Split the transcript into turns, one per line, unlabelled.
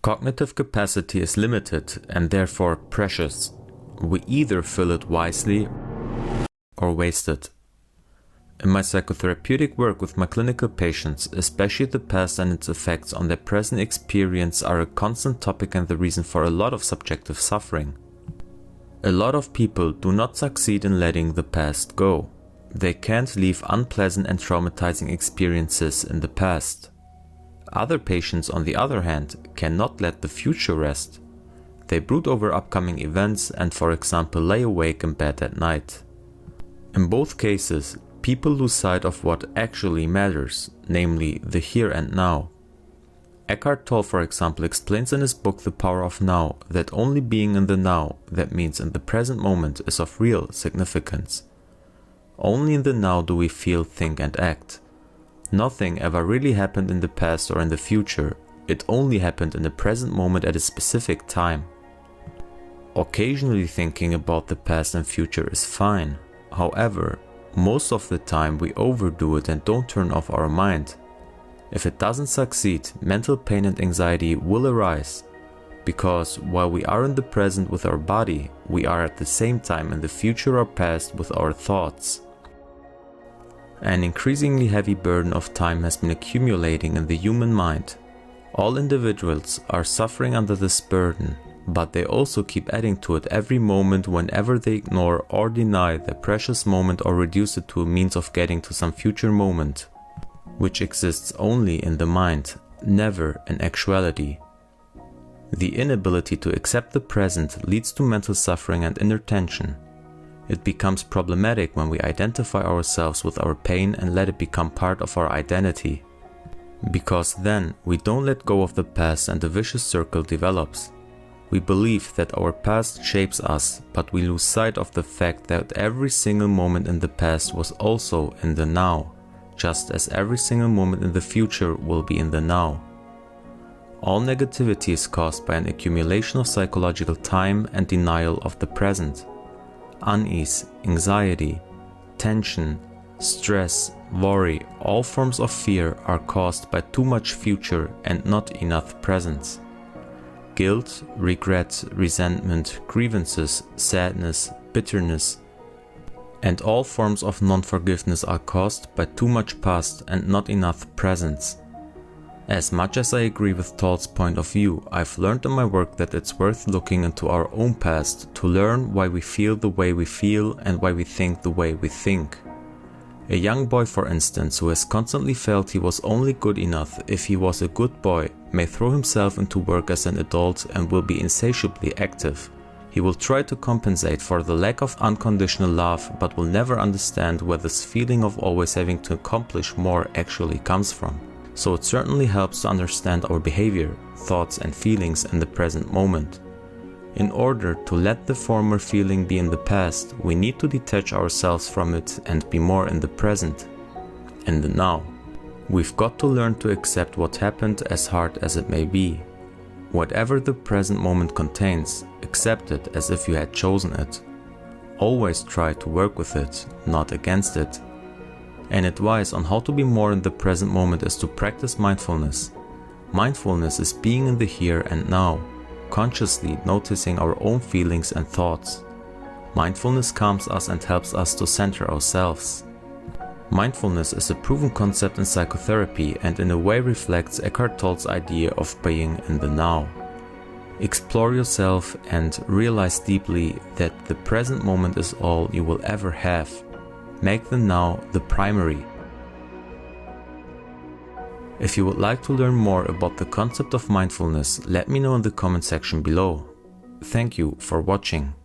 Cognitive capacity is limited and therefore precious. We either fill it wisely or waste it. In my psychotherapeutic work with my clinical patients, especially the past and its effects on their present experience are a constant topic and the reason for a lot of subjective suffering. A lot of people do not succeed in letting the past go. They can't leave unpleasant and traumatizing experiences in the past. Other patients, on the other hand, cannot let the future rest. They brood over upcoming events and, for example, lay awake in bed at night. In both cases, people lose sight of what actually matters, namely the here and now. Eckhart Tolle, for example, explains in his book The Power of Now that only being in the now, that means in the present moment, is of real significance. Only in the now do we feel, think and act. Nothing ever really happened in the past or in the future, it only happened in the present moment at a specific time. Occasionally thinking about the past and future is fine, however, most of the time we overdo it and don't turn off our mind. If it doesn't succeed, mental pain and anxiety will arise, because while we are in the present with our body, we are at the same time in the future or past with our thoughts. An increasingly heavy burden of time has been accumulating in the human mind. All individuals are suffering under this burden, but they also keep adding to it every moment whenever they ignore or deny the precious moment or reduce it to a means of getting to some future moment, which exists only in the mind, never in actuality. The inability to accept the present leads to mental suffering and inner tension. It becomes problematic when we identify ourselves with our pain and let it become part of our identity. Because then we don't let go of the past and the vicious circle develops. We believe that our past shapes us, but we lose sight of the fact that every single moment in the past was also in the now, just as every single moment in the future will be in the now. All negativity is caused by an accumulation of psychological time and denial of the present. Unease, anxiety, tension, stress, worry, all forms of fear are caused by too much future and not enough presence. Guilt, regret, resentment, grievances, sadness, bitterness, and all forms of non-forgiveness are caused by too much past and not enough presence. As much as I agree with Tolle's point of view, I've learned in my work that it's worth looking into our own past to learn why we feel the way we feel and why we think the way we think. A young boy, for instance, who has constantly felt he was only good enough if he was a good boy, may throw himself into work as an adult and will be insatiably active. He will try to compensate for the lack of unconditional love, but will never understand where this feeling of always having to accomplish more actually comes from. So it certainly helps to understand our behavior, thoughts and feelings in the present moment. In order to let the former feeling be in the past, we need to detach ourselves from it and be more in the present, in the now. We've got to learn to accept what happened as hard as it may be. Whatever the present moment contains, accept it as if you had chosen it. Always try to work with it, not against it. An advice on how to be more in the present moment is to practice mindfulness. Mindfulness is being in the here and now, consciously noticing our own feelings and thoughts. Mindfulness calms us and helps us to center ourselves. Mindfulness is a proven concept in psychotherapy and in a way reflects Eckhart Tolle's idea of being in the now. Explore yourself and realize deeply that the present moment is all you will ever have. Make the now the primary. If you would like to learn more about the concept of mindfulness, let me know in the comment section below. Thank you for watching.